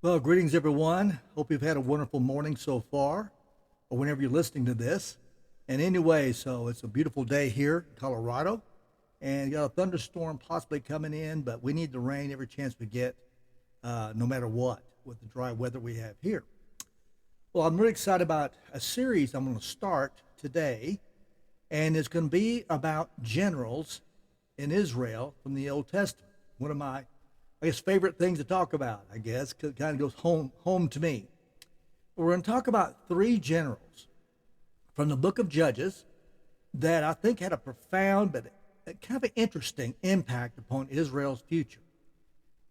Well, greetings everyone. Hope you've had a wonderful morning so far, or whenever you're listening to this. And anyway, so it's a beautiful day here in Colorado, and you got a thunderstorm possibly coming in, but we need the rain every chance we get, no matter what, with the dry weather we have here. Well, I'm really excited about a series I'm going to start today, and it's going to be about generals in Israel from the Old Testament. One of my, favorite things to talk about, I guess, because it kind of goes home to me. We're going to talk about three generals from the book of Judges that I think had a profound but kind of an interesting impact upon Israel's future.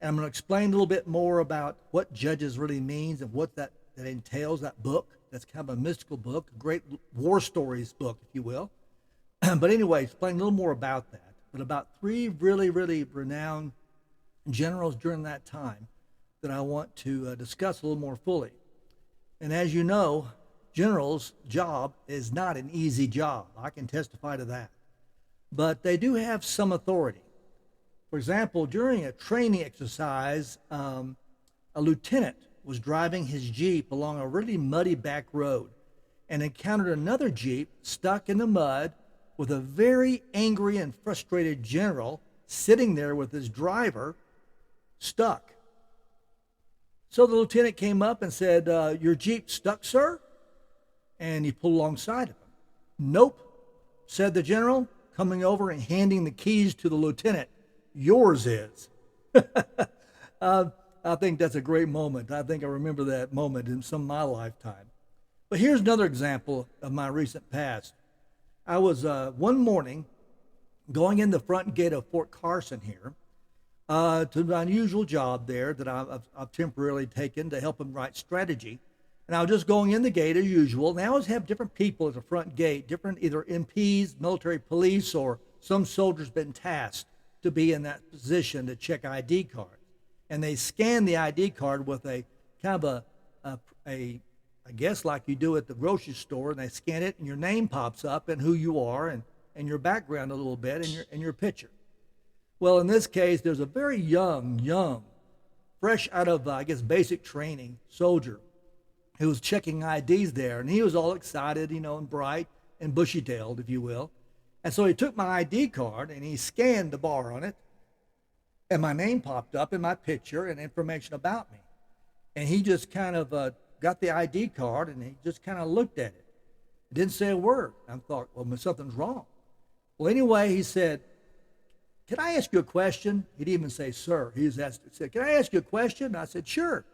And I'm going to explain a little bit more about what Judges really means and what that entails, that book. That's kind of a mystical book, a great war stories book, if you will. But anyway, explain a little more about that. But about three really, really renowned generals during that time that I want to discuss a little more fully. And as you know, generals' job is not an easy job. I can testify to that. But they do have some authority. For example, during a training exercise, a lieutenant was driving his Jeep along a really muddy back road and encountered another Jeep stuck in the mud with a very angry and frustrated general sitting there with his driver stuck. So the lieutenant came up and said, "Your Jeep stuck, sir?" And he pulled alongside of him. "Nope," said the general, coming over and handing the keys to the lieutenant. "Yours is." I think that's a great moment. I think I remember that moment in some of my lifetime. But here's another example of my recent past. I was one morning going in the front gate of Fort Carson here to my unusual job there that I've temporarily taken to help them write strategy. And I was just going in the gate as usual. And they always have different people at the front gate, different either MPs, military police, or some soldiers been tasked to be in that position to check ID cards. And they scan the ID card with a kind of I guess like you do at the grocery store, and they scan it and your name pops up and who you are and your background a little bit and your picture. Well, in this case, there's a very young, fresh out of, basic training soldier who was checking IDs there. And he was all excited, and bright and bushy-tailed, if you will. And so he took my ID card and he scanned the bar on it. And my name popped up in my picture and information about me. And he just kind of got the ID card and he just kind of looked at it. He didn't say a word. I thought, well, something's wrong. Well, anyway, he said, "Can I ask you a question?" He didn't even say, "Sir." He said, "Can I ask you a question?" And I said, "Sure."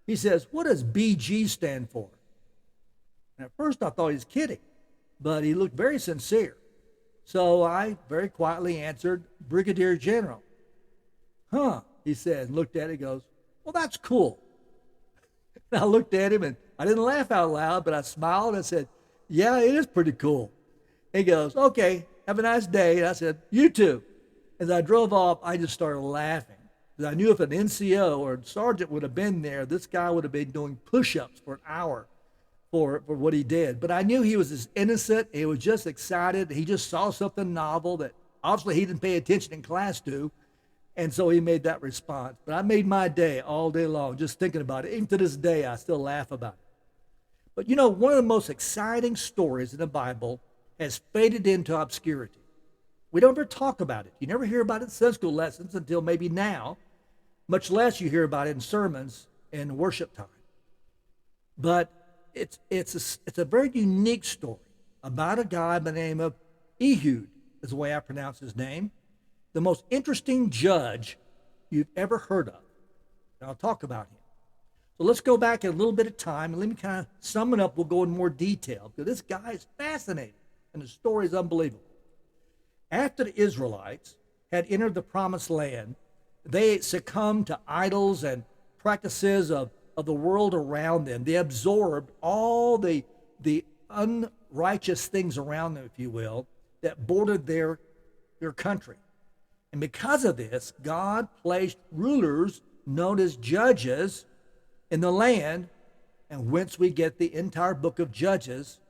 He says, "What does BG stand for?" And at first I thought he was kidding, but he looked very sincere. So I very quietly answered, "Brigadier General." "Huh," he said, and looked at it and goes, "Well, that's cool." And I looked at him and I didn't laugh out loud, but I smiled and said, "Yeah, it is pretty cool." He goes, "Okay, have a nice day." And I said, "You too." As I drove off, I just started laughing. Because I knew if an NCO or a sergeant would have been there, this guy would have been doing push-ups for an hour for what he did. But I knew he was as innocent. He was just excited. He just saw something novel that obviously he didn't pay attention in class to. And so he made that response. But I made my day all day long just thinking about it. Even to this day, I still laugh about it. But one of the most exciting stories in the Bible has faded into obscurity. We don't ever talk about it. You never hear about it in Sunday school lessons until maybe now, much less you hear about it in sermons and worship time. But it's a very unique story about a guy by the name of Ehud, is the way I pronounce his name, the most interesting judge you've ever heard of. And I'll talk about him. So let's go back a little bit of time and let me kind of sum it up. We'll go in more detail because this guy is fascinating and the story is unbelievable. After the Israelites had entered the promised land, they succumbed to idols and practices of the world around them. They absorbed all the unrighteous things around them, if you will, that bordered their country. And because of this, God placed rulers known as judges in the land, and whence we get the entire book of Judges,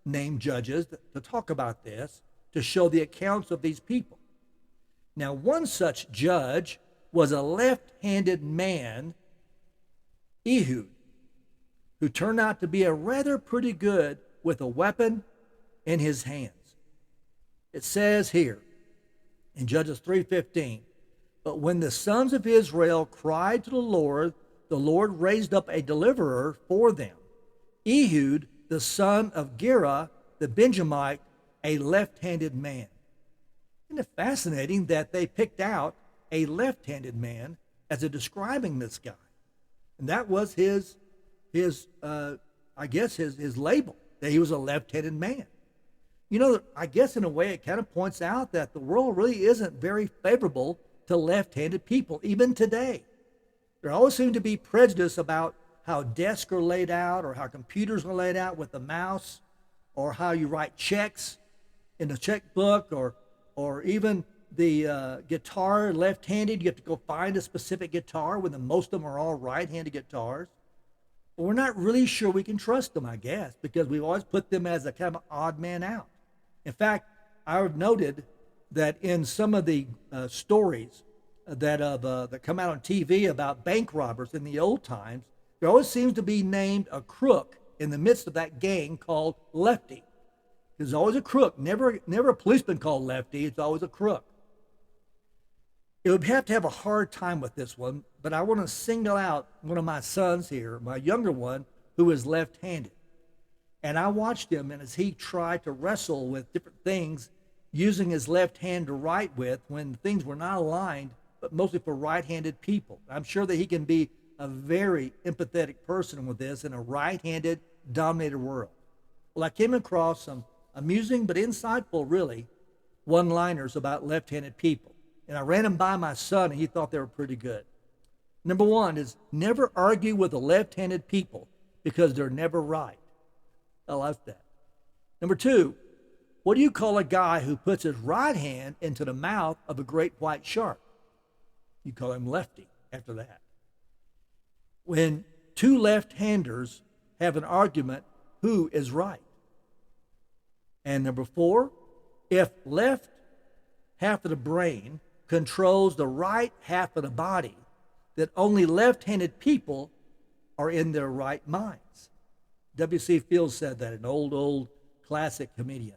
named Judges, to talk about this, to show the accounts of these people. Now, one such judge was a left-handed man, Ehud, who turned out to be a rather pretty good with a weapon in his hands. It says here in Judges 3:15, but when the sons of Israel cried to the Lord raised up a deliverer for them, Ehud, the son of Gera, the Benjamite, a left-handed man. Isn't it fascinating that they picked out a left-handed man as a describing this guy? And that was his label, that he was a left-handed man. You know, I guess in a way it kind of points out that the world really isn't very favorable to left-handed people, even today. There always seems to be prejudice about how desks are laid out or how computers are laid out with the mouse, or how you write checks in a checkbook, or even the guitar left-handed. You have to go find a specific guitar when most of them are all right-handed guitars. But we're not really sure we can trust them, I guess, because we've always put them as a kind of odd man out. In fact, I've noted that in some of the stories that come out on TV about bank robbers in the old times, there always seems to be named a crook in the midst of that gang called Lefty. There's always a crook, never a policeman called Lefty. It's always a crook. It would have to have a hard time with this one, but I want to single out one of my sons here, my younger one, who is left-handed. And I watched him, and as he tried to wrestle with different things, using his left hand to write with when things were not aligned, but mostly for right-handed people. I'm sure that he can be a very empathetic person with this in a right-handed dominated world. Well, I came across some amusing but insightful, really, one-liners about left-handed people. And I ran them by my son, and he thought they were pretty good. Number one is never argue with the left-handed people because they're never right. I like that. Number two, what do you call a guy who puts his right hand into the mouth of a great white shark? You call him Lefty after that. When two left-handers have an argument, who is right? And number four, if left half of the brain controls the right half of the body, then only left-handed people are in their right minds. W.C. Fields said that, an old classic comedian.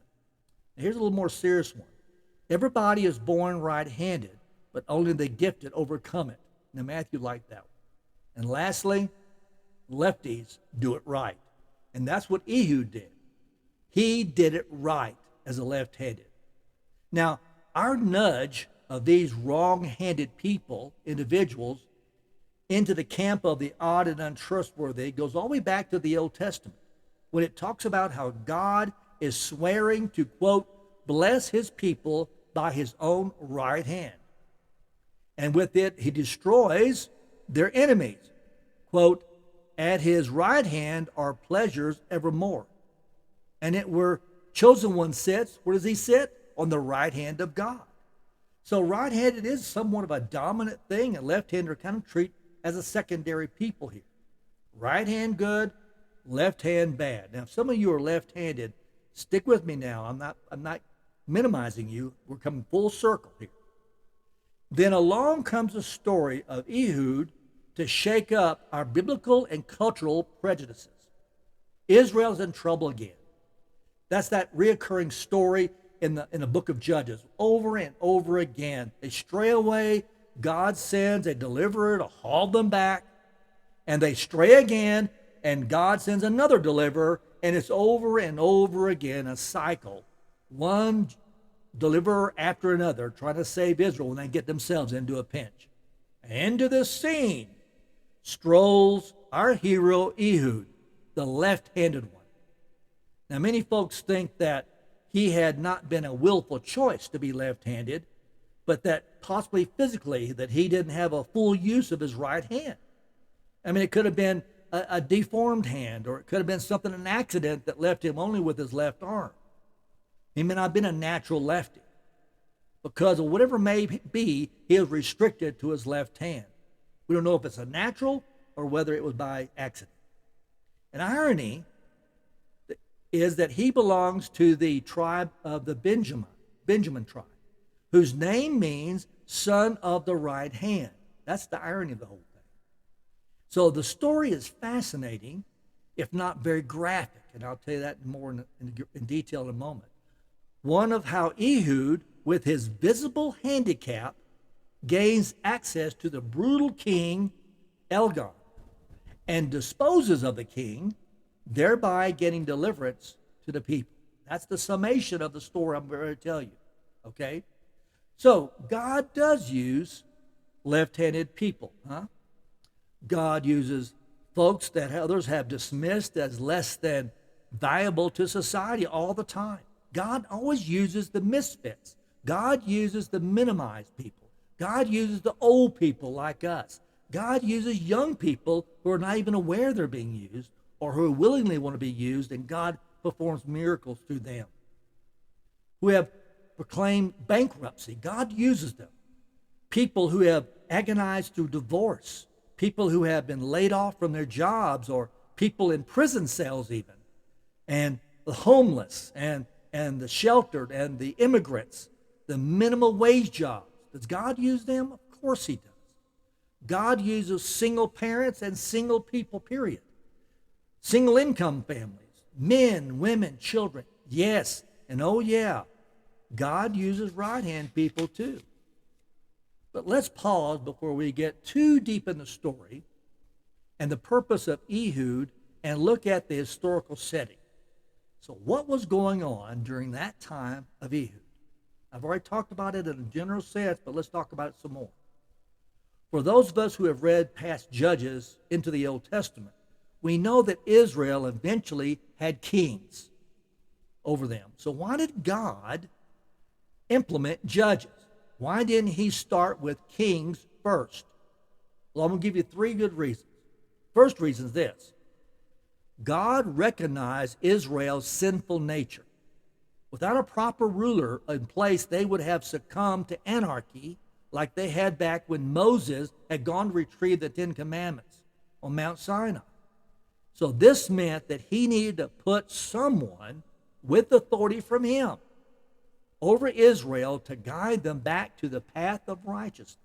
Now here's a little more serious one. Everybody is born right-handed, but only the gifted overcome it. Now Matthew liked that one. And lastly, lefties do it right. And that's what Ehud did. He did it right as a left-handed. Now, our nudge of these wrong-handed people, individuals, into the camp of the odd and untrustworthy goes all the way back to the Old Testament, when it talks about how God is swearing to, quote, bless his people by his own right hand. And with it, he destroys their enemies. Quote, at his right hand are pleasures evermore. And it where chosen one sits, where does he sit? On the right hand of God. So right-handed is somewhat of a dominant thing, and left-handed are kind of treated as a secondary people here. Right hand good, left hand bad. Now, if some of you are left-handed, stick with me now. I'm not minimizing you. We're coming full circle here. Then along comes the story of Ehud to shake up our biblical and cultural prejudices. Israel's in trouble again. That's that reoccurring story in the book of Judges, over and over again. They stray away. God sends a deliverer to haul them back, and they stray again, and God sends another deliverer, and it's over and over again, a cycle. One deliverer after another trying to save Israel when they get themselves into a pinch. Into the scene strolls our hero Ehud, the left-handed one. Now, many folks think that he had not been a willful choice to be left-handed, but that possibly physically that he didn't have a full use of his right hand. I mean, it could have been a deformed hand, or it could have been something, an accident that left him only with his left arm. He may not have been a natural lefty. Because of whatever may be, he is restricted to his left hand. We don't know if it's a natural or whether it was by accident. An irony is that he belongs to the tribe of the Benjamin tribe, whose name means son of the right hand. That's the irony of the whole thing. So the story is fascinating, if not very graphic, and I'll tell you that more in detail in a moment. One of how Ehud, with his visible handicap, gains access to the brutal king Elgon and disposes of the king, thereby getting deliverance to the people. That's the summation of the story I'm going to tell you. Okay? So God does use left-handed people, huh? God uses folks that others have dismissed as less than valuable to society all the time. God always uses the misfits. God uses the minimized people. God uses the old people like us. God uses young people who are not even aware they're being used or who willingly want to be used, and God performs miracles through them. Who have proclaimed bankruptcy, God uses them. People who have agonized through divorce, people who have been laid off from their jobs, or people in prison cells even, and the homeless, and the sheltered, and the immigrants, the minimum wage jobs. Does God use them? Of course he does. God uses single parents and single people, period. Single income families, men, women, children. Yes, and oh yeah, God uses right-hand people too. But let's pause before we get too deep in the story and the purpose of Ehud and look at the historical setting. So what was going on during that time of Ehud? I've already talked about it in a general sense, but let's talk about it some more. For those of us who have read past Judges into the Old Testament, we know that Israel eventually had kings over them. So why did God implement judges? Why didn't he start with kings first? Well, I'm going to give you three good reasons. First reason is this. God recognized Israel's sinful nature. Without a proper ruler in place, they would have succumbed to anarchy like they had back when Moses had gone to retrieve the Ten Commandments on Mount Sinai. So this meant that he needed to put someone with authority from him over Israel to guide them back to the path of righteousness.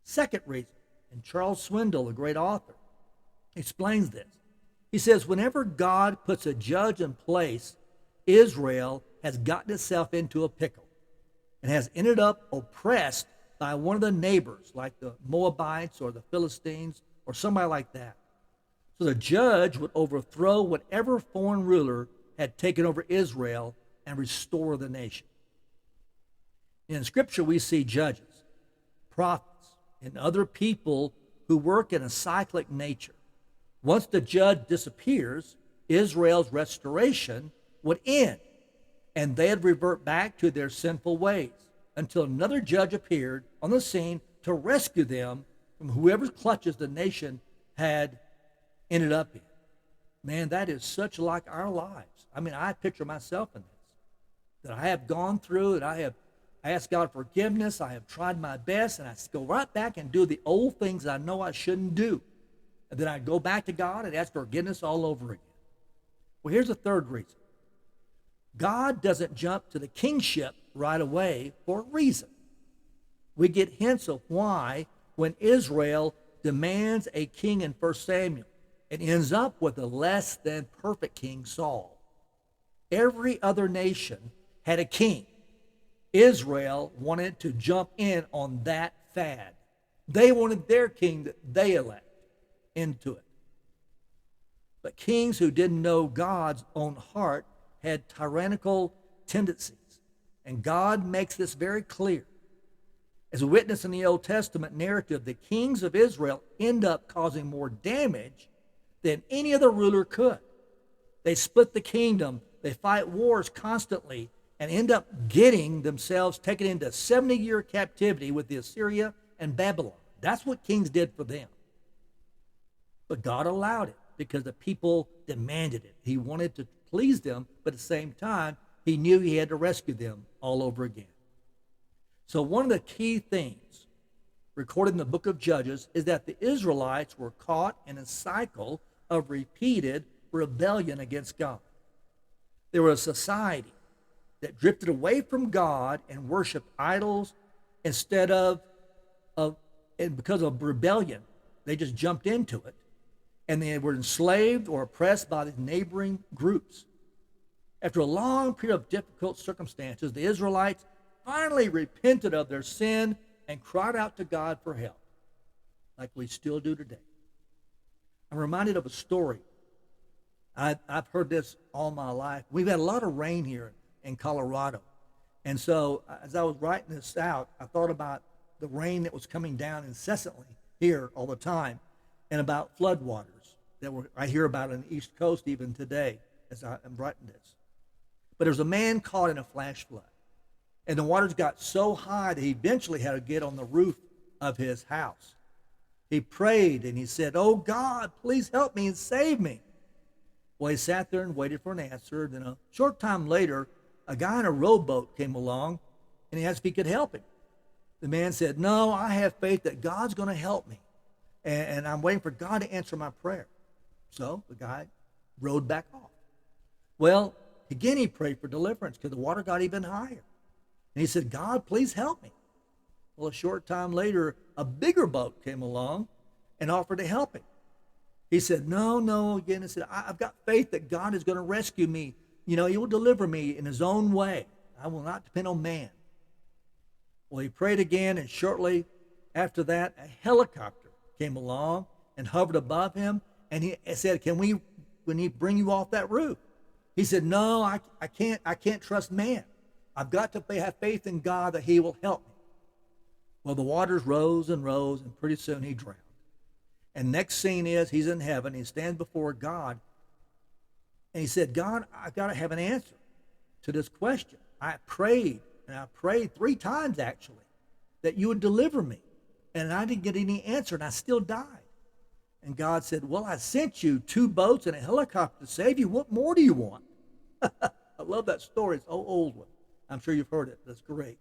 Second reason, and Charles Swindoll, a great author, explains this. He says, whenever God puts a judge in place, Israel has gotten itself into a pickle and has ended up oppressed by one of the neighbors, like the Moabites or the Philistines or somebody like that. So the judge would overthrow whatever foreign ruler had taken over Israel and restore the nation. In Scripture, we see judges, prophets, and other people who work in a cyclic nature. Once the judge disappears, Israel's restoration would end, and they'd revert back to their sinful ways until another judge appeared on the scene to rescue them from whoever's clutches the nation had ended up in. Man, that is such like our lives. I mean, I picture myself in this, that I have gone through, and I have asked God forgiveness, I have tried my best, and I go right back and do the old things I know I shouldn't do. And then I go back to God and ask forgiveness all over again. Well, here's the third reason. God doesn't jump to the kingship right away for a reason. We get hints of why when Israel demands a king in 1 Samuel, it ends up with a less than perfect king, Saul. Every other nation had a king. Israel wanted to jump in on that fad. They wanted their king that they elect into it. But kings who didn't know God's own heart had tyrannical tendencies. And God makes this very clear. As a witness in the Old Testament narrative, the kings of Israel end up causing more damage than any other ruler could. They split the kingdom, they fight wars constantly, and end up getting themselves taken into 70-year captivity with the Assyria and Babylon. That's what kings did for them. But God allowed it because the people demanded it. He wanted to please them, but at the same time, he knew he had to rescue them all over again. So one of the key things recorded in the book of Judges is that the Israelites were caught in a cycle of repeated rebellion against God. They were a society that drifted away from God and worshiped idols instead of and because of rebellion, They just jumped into it, and they were enslaved or oppressed by the neighboring groups. After a long period of difficult circumstances, the Israelites finally repented of their sin and cried out to God for help, like we still do today. I'm reminded of a story. I've heard this all my life. We've had a lot of rain here in Colorado. And so as I was writing this out, I thought about the rain that was coming down incessantly here all the time, and about floodwaters that I hear about on the East Coast even today as I'm writing this. But there was a man caught in a flash flood, and the waters got so high that he eventually had to get on the roof of his house. He prayed and he said, "Oh God, please help me and save me." Well, he sat there and waited for an answer. Then a short time later, a guy in a rowboat came along and he asked if he could help him. The man said, "No, I have faith that God's going to help me, and I'm waiting for God to answer my prayer." So the guy rowed back off. Well, again he prayed for deliverance because the water got even higher. And he said, "God, please help me." Well, a short time later, a bigger boat came along and offered to help him. He said, no, again. He said, "I've got faith that God is going to rescue me. He will deliver me in his own way. I will not depend on man." Well, he prayed again, and shortly after that, a helicopter came along and hovered above him, and he said, "Can we bring you off that roof?" He said, "No, I can't trust man. I've got to have faith in God that he will help me." Well, the waters rose and rose, and pretty soon he drowned. And next scene is he's in heaven. He stands before God, and he said, "God, I've got to have an answer to this question. I prayed 3 times actually, that you would deliver me, and I didn't get any answer, and I still died." And God said, "Well, I sent you 2 boats and a helicopter to save you. What more do you want?" I love that story. It's an old one. I'm sure you've heard it. That's great.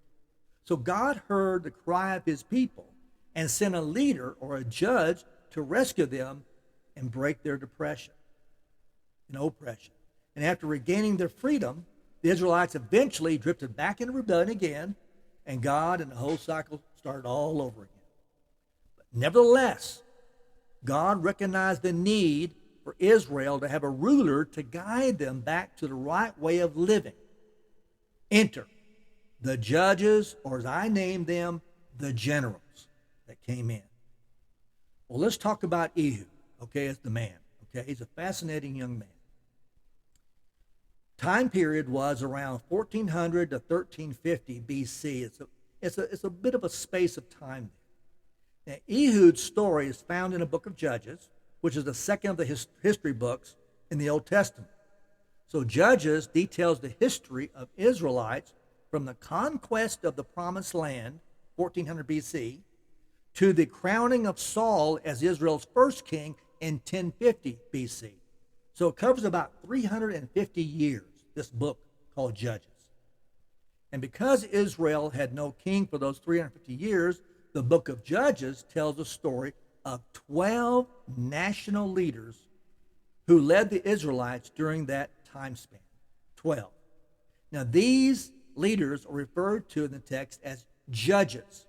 So God heard the cry of his people and sent a leader or a judge to rescue them and break their depression and oppression. And after regaining their freedom, the Israelites eventually drifted back into rebellion again, and God and the whole cycle started all over again. But nevertheless, God recognized the need for Israel to have a ruler to guide them back to the right way of living. Enter the judges, or as I named them, the generals that came in. Well, let's talk about Ehud, as the man. He's a fascinating young man. Time period was around 1400 to 1350 BC. It's a bit of a space of time there. Now, Ehud's story is found in the book of Judges, which is the second of the history books in the Old Testament. So Judges details the history of Israelites from the conquest of the Promised Land, 1400 BC, to the crowning of Saul as Israel's first king in 1050 BC. So it covers about 350 years, this book called Judges. And because Israel had no king for those 350 years, the book of Judges tells the story of 12 national leaders who led the Israelites during that time span. 12. Now, these leaders are referred to in the text as judges.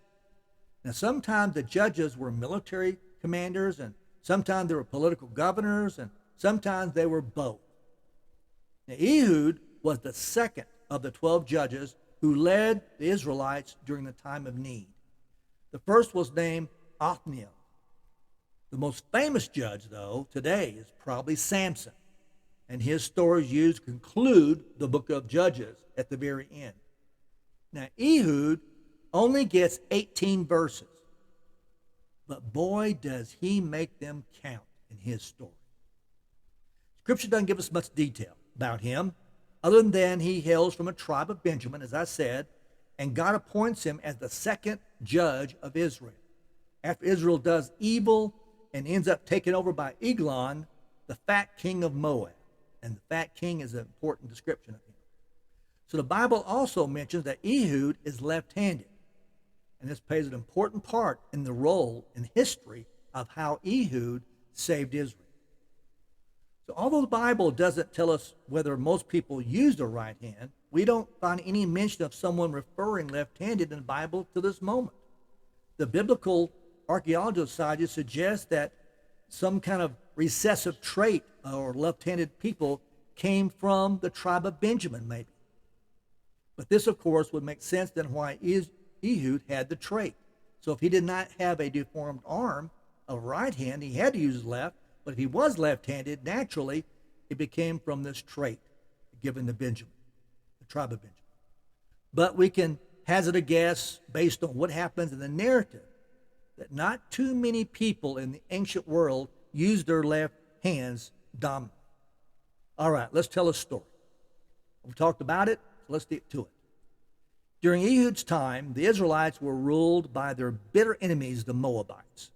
Now, sometimes the judges were military commanders, and sometimes they were political governors, and sometimes they were both. Now, Ehud was the second of the 12 judges who led the Israelites during the time of need. The first was named Othniel. The most famous judge, though, today is probably Samson, and his story is used to conclude the book of Judges at the very end. Now, Ehud only gets 18 verses, but boy, does he make them count in his story. Scripture doesn't give us much detail about him, other than he hails from a tribe of Benjamin, as I said, and God appoints him as the second judge of Israel. After Israel does evil and ends up taken over by Eglon, the fat king of Moab. And the fat king is an important description of him. So the Bible also mentions that Ehud is left-handed. And this plays an important part in the role and history of how Ehud saved Israel. So although the Bible doesn't tell us whether most people use the right hand, we don't find any mention of someone referring left-handed in the Bible to this moment. The biblical archaeological scientists suggest that some kind of recessive trait or left-handed people came from the tribe of Benjamin, maybe. But this, of course, would make sense then why Ehud had the trait. So if he did not have a deformed arm, a right hand, he had to use his left. But if he was left-handed, naturally, it became from this trait given to Benjamin, the tribe of Benjamin. But we can hazard a guess based on what happens in the narrative that not too many people in the ancient world used their left hands dominantly. All right, let's tell a story. We've talked about it, so let's get to it. During Ehud's time, the Israelites were ruled by their bitter enemies, the Moabites.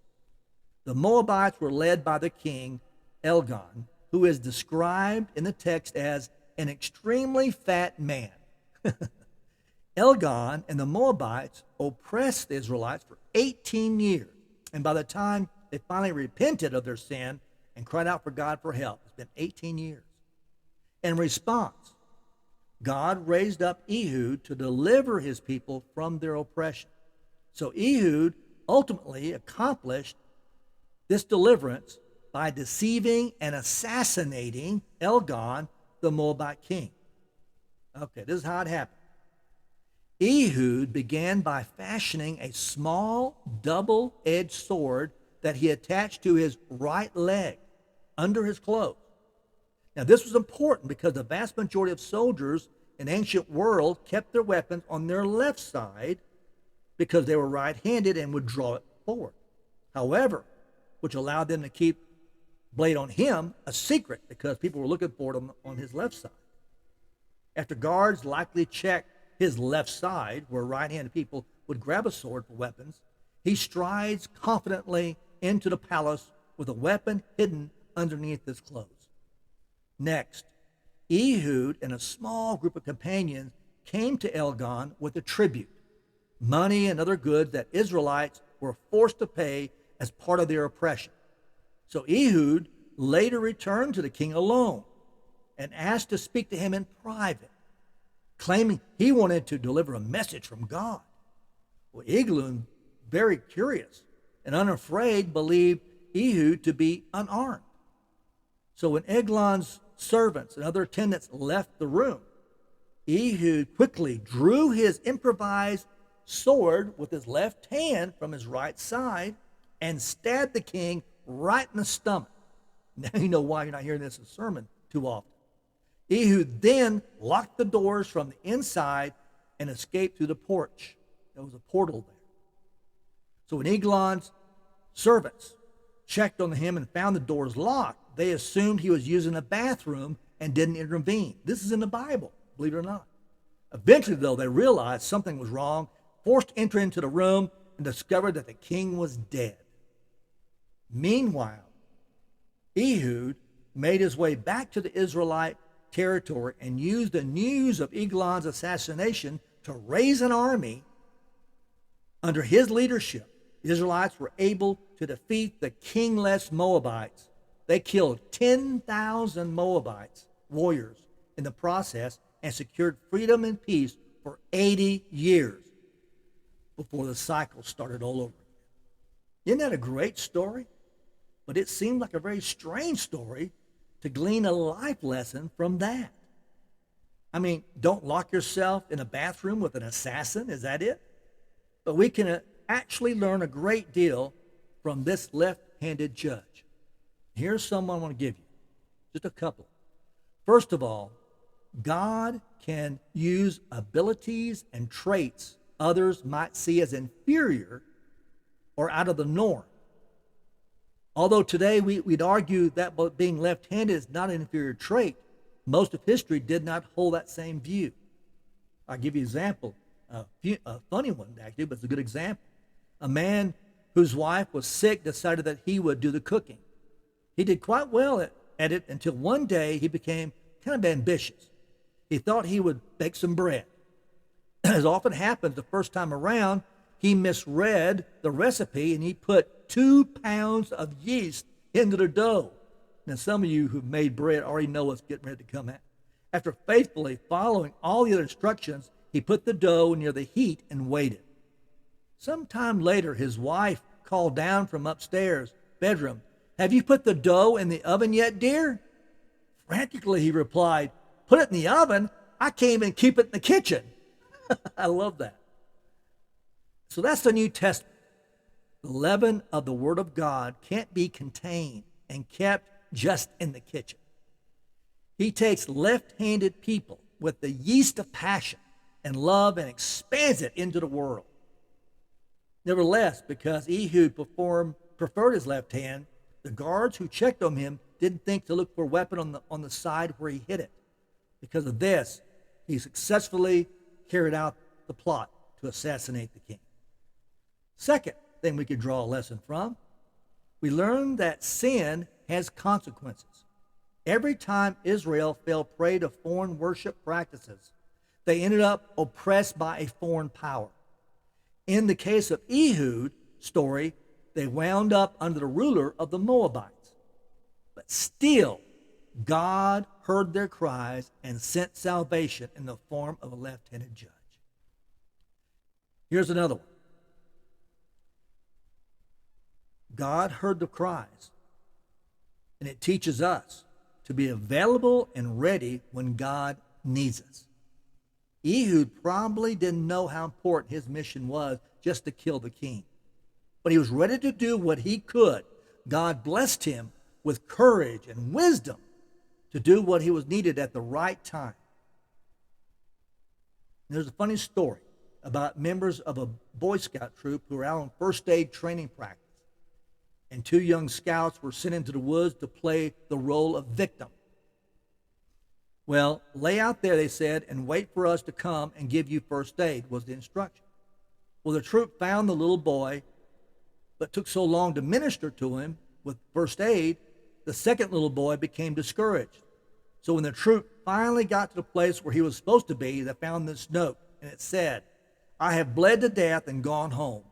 The Moabites were led by the king, Elgon, who is described in the text as an extremely fat man. Elgon and the Moabites oppressed the Israelites for 18 years. And by the time they finally repented of their sin and cried out for God for help, it's been 18 years. In response, God raised up Ehud to deliver his people from their oppression. So Ehud ultimately accomplished this deliverance by deceiving and assassinating Elgon, the Moabite king. Okay, this is how it happened. Ehud began by fashioning a small double-edged sword that he attached to his right leg under his clothes. Now, this was important because the vast majority of soldiers in the ancient world kept their weapons on their left side because they were right-handed and would draw it forward. However, which allowed them to keep blade on him a secret because people were looking for it on his left side. After guards likely checked his left side, where right-handed people would grab a sword for weapons, he strides confidently into the palace with a weapon hidden underneath his clothes. Next, Ehud and a small group of companions came to Elgon with a tribute, money and other goods that Israelites were forced to pay as part of their oppression. So Ehud later returned to the king alone and asked to speak to him in private, claiming he wanted to deliver a message from God. Well, Eglon, very curious and unafraid, believed Ehud to be unarmed. So when Eglon's servants and other attendants left the room, Ehud quickly drew his improvised sword with his left hand from his right side and stabbed the king right in the stomach. Now you know why you're not hearing this in a sermon too often. Ehud then locked the doors from the inside and escaped through the porch. There was a portal there. So when Eglon's servants checked on him and found the doors locked, they assumed he was using a bathroom and didn't intervene. This is in the Bible, believe it or not. Eventually, though, they realized something was wrong, forced entry into the room, and discovered that the king was dead. Meanwhile, Ehud made his way back to the Israelite territory and used the news of Eglon's assassination to raise an army. Under his leadership, the Israelites were able to defeat the kingless Moabites. They killed 10,000 Moabites, warriors, in the process and secured freedom and peace for 80 years before the cycle started all over again. Isn't that a great story? But it seemed like a very strange story to glean a life lesson from that. I mean, don't lock yourself in a bathroom with an assassin, is that it? But we can actually learn a great deal from this left-handed judge. Here's some I want to give you, just a couple. First of all, God can use abilities and traits others might see as inferior or out of the norm. Although today we'd argue that being left-handed is not an inferior trait, most of history did not hold that same view. I'll give you an example, a funny one actually, but it's a good example. A man whose wife was sick decided that he would do the cooking. He did quite well at it until one day he became kind of ambitious. He thought he would bake some bread. As often happens the first time around, he misread the recipe and he put 2 pounds of yeast into the dough. Now, some of you who've made bread already know what's getting ready to come out. After faithfully following all the other instructions, he put the dough near the heat and waited. Sometime later, his wife called down from upstairs bedroom, "Have you put the dough in the oven yet, dear?" Frantically, he replied, "Put it in the oven? I can't even keep it in the kitchen." I love that. So that's the New Testament. The leaven of the Word of God can't be contained and kept just in the kitchen. He takes left-handed people with the yeast of passion and love and expands it into the world. Nevertheless, because Ehud preferred his left hand, the guards who checked on him didn't think to look for a weapon on the side where he hid it. Because of this, he successfully carried out the plot to assassinate the king. Second thing we could draw a lesson from, we learn that sin has consequences. Every time Israel fell prey to foreign worship practices, they ended up oppressed by a foreign power. In the case of Ehud's story, they wound up under the ruler of the Moabites. But still, God heard their cries and sent salvation in the form of a left-handed judge. Here's another one. God heard the cries, and it teaches us to be available and ready when God needs us. Ehud probably didn't know how important his mission was just to kill the king, but he was ready to do what he could. God blessed him with courage and wisdom to do what he was needed at the right time. And there's a funny story about members of a Boy Scout troop who were out on first aid training practice, and two young scouts were sent into the woods to play the role of victim. Well, lay out there, they said, and wait for us to come and give you first aid, was the instruction. Well, the troop found the little boy, but took so long to minister to him with first aid, the second little boy became discouraged. So when the troop finally got to the place where he was supposed to be, they found this note, and it said, "I have bled to death and gone home."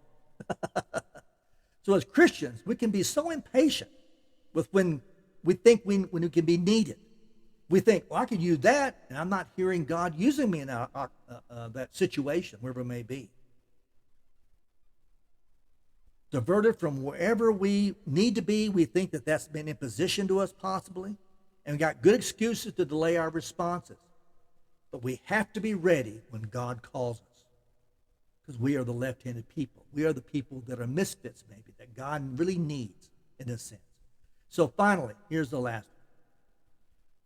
So as Christians, we can be so impatient with when we think when we can be needed. We think, well, I could use that, and I'm not hearing God using me in that situation, wherever it may be. Diverted from wherever we need to be, we think that that's been imposition to us possibly, and we got good excuses to delay our responses. But we have to be ready when God calls us, because we are the left-handed people. We are the people that are misfits, maybe, that God really needs in a sense. So finally, here's the last one.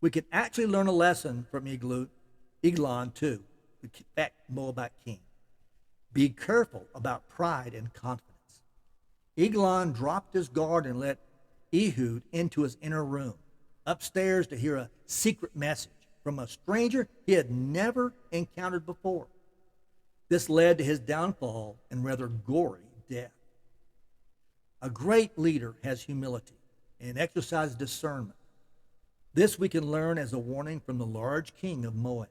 We can actually learn a lesson from Eglon too, the Moabite king. Be careful about pride and confidence. Eglon dropped his guard and let Ehud into his inner room, upstairs to hear a secret message from a stranger he had never encountered before. This led to his downfall and rather gory death. A great leader has humility and exercises discernment. This we can learn as a warning from the large king of Moab.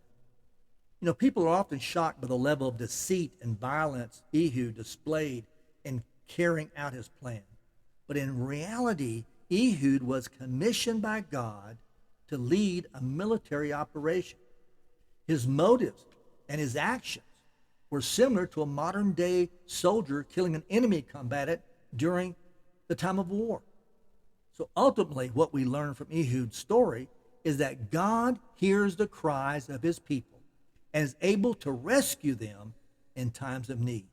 You know, people are often shocked by the level of deceit and violence Ehud displayed in carrying out his plan. But in reality, Ehud was commissioned by God to lead a military operation. His motives and his actions were similar to a modern-day soldier killing an enemy combatant during the time of war. So ultimately, what we learn from Ehud's story is that God hears the cries of his people and is able to rescue them in times of need.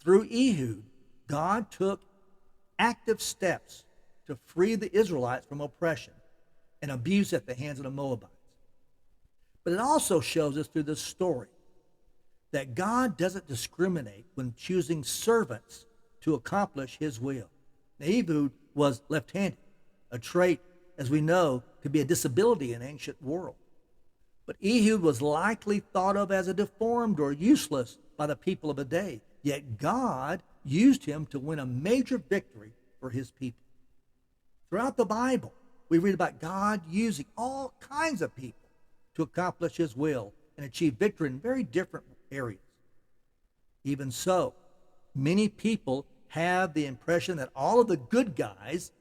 Through Ehud, God took active steps to free the Israelites from oppression and abuse at the hands of the Moabites. But it also shows us through this story that God doesn't discriminate when choosing servants to accomplish his will. Now, Ehud was left-handed, a trait, as we know, could be a disability in ancient world. But Ehud was likely thought of as a deformed or useless by the people of the day, yet God used him to win a major victory for his people. Throughout the Bible, we read about God using all kinds of people to accomplish his will and achieve victory in very different areas. Even so, many people have the impression that all of the good guys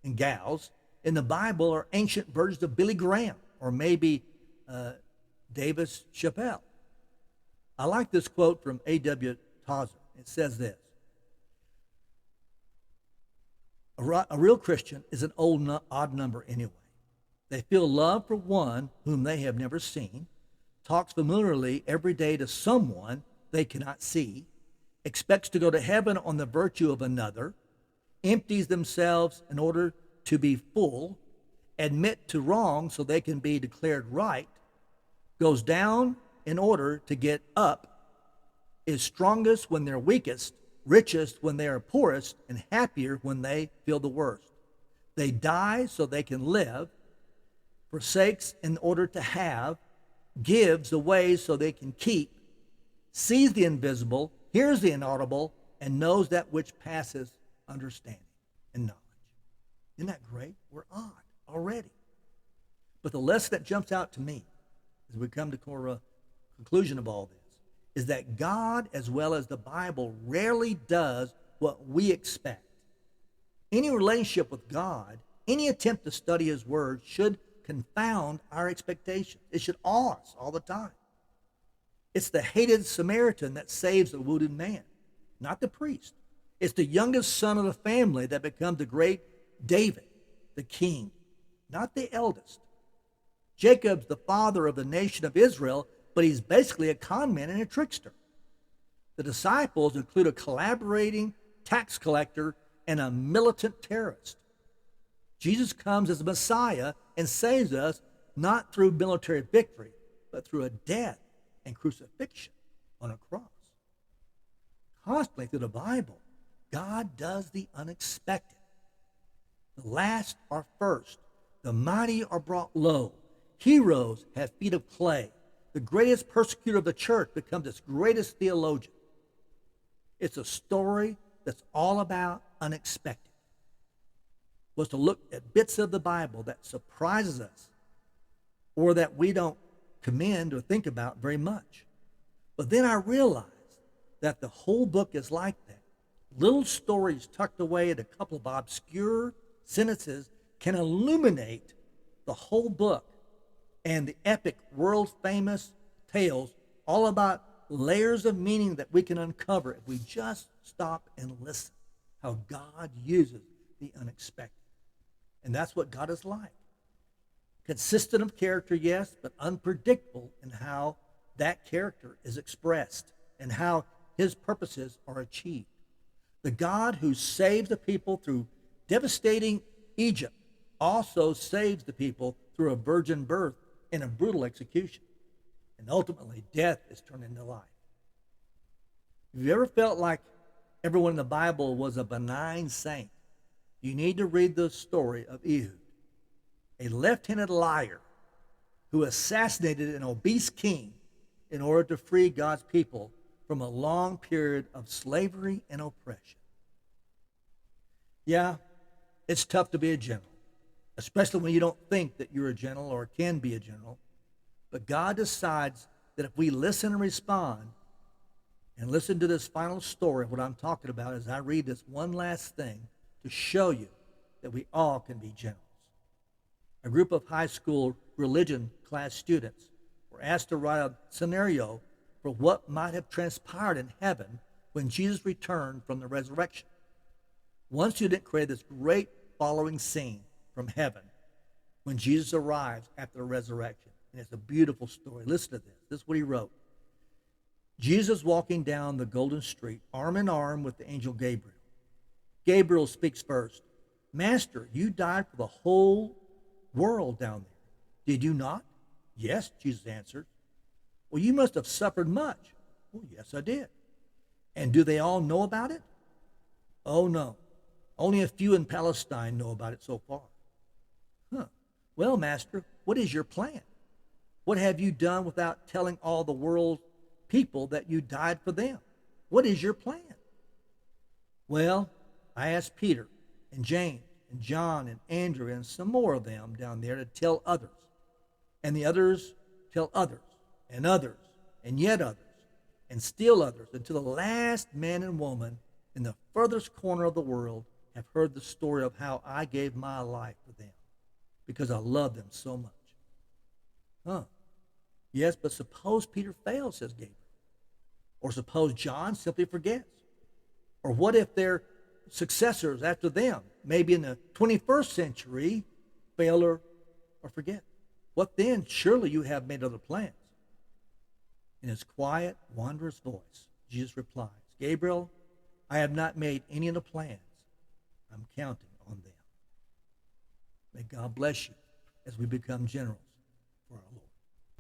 and gals in the Bible are ancient versions of Billy Graham or maybe Davis Chappelle. I like this quote from A.W. Tozer. It says this: A real Christian is an odd number anyway. They feel love for one whom they have never seen, talks familiarly every day to someone they cannot see, expects to go to heaven on the virtue of another, empties themselves in order to be full, admit to wrong so they can be declared right, goes down in order to get up, is strongest when they're weakest, richest when they are poorest, and happier when they feel the worst. They die so they can live, forsakes in order to have, gives away so they can keep, sees the invisible, hears the inaudible, and knows that which passes understanding and knowledge. Isn't that great? We're odd already. But the lesson that jumps out to me as we come to a conclusion of all this is that God, as well as the Bible, rarely does what we expect. Any relationship with God, any attempt to study his word should confound our expectations. It should awe us all the time. It's the hated Samaritan that saves the wounded man, not the priest. It's the youngest son of the family that becomes the great David, the king, not the eldest. Jacob's the father of the nation of Israel, but he's basically a con man and a trickster. The disciples include a collaborating tax collector and a militant terrorist. Jesus comes as a Messiah and saves us not through military victory, but through a death and crucifixion on a cross. Constantly through the Bible, God does the unexpected. The last are first. The mighty are brought low. Heroes have feet of clay. The greatest persecutor of the church becomes its greatest theologian. It's a story that's all about unexpected. Was to look at bits of the Bible that surprises us or that we don't commend or think about very much. But then I realized that the whole book is like that. Little stories tucked away in a couple of obscure sentences can illuminate the whole book and the epic world-famous tales all about layers of meaning that we can uncover if we just stop and listen, how God uses the unexpected. And that's what God is like. Consistent of character, yes, but unpredictable in how that character is expressed and how his purposes are achieved. The God who saves the people through devastating Egypt also saves the people through a virgin birth and a brutal execution. And ultimately, death is turned into life. Have you ever felt like everyone in the Bible was a benign saint? You need to read the story of Ehud, a left-handed liar who assassinated an obese king in order to free God's people from a long period of slavery and oppression. Yeah, it's tough to be a general, especially when you don't think that you're a general or can be a general. But God decides that if we listen and respond and listen to this final story, what I'm talking about as I read this one last thing to show you that we all can be generals. A group of high school religion class students were asked to write a scenario for what might have transpired in heaven when Jesus returned from the resurrection. One student created this great following scene from heaven when Jesus arrives after the resurrection. And it's a beautiful story. Listen to this. This is what he wrote. Jesus walking down the golden street, arm in arm with the angel Gabriel. Gabriel speaks first. Master, you died for the whole world down there. Did you not? Yes, Jesus answered. Well, you must have suffered much. Well, yes, I did. And do they all know about it? Oh, no. Only a few in Palestine know about it so far. Huh. Well, Master, what is your plan? What have you done without telling all the world's people that you died for them? What is your plan? Well, I asked Peter and James and John and Andrew and some more of them down there to tell others. And the others tell others and others and yet others and still others until the last man and woman in the furthest corner of the world have heard the story of how I gave my life for them because I love them so much. Huh. Yes, but suppose Peter fails, says Gabriel. Or suppose John simply forgets. Or what if they're successors after them, maybe in the 21st century, fail or forget. What then? Surely you have made other plans. In his quiet, wondrous voice, Jesus replies, Gabriel, I have not made any of the plans. I'm counting on them. May God bless you as we become generals.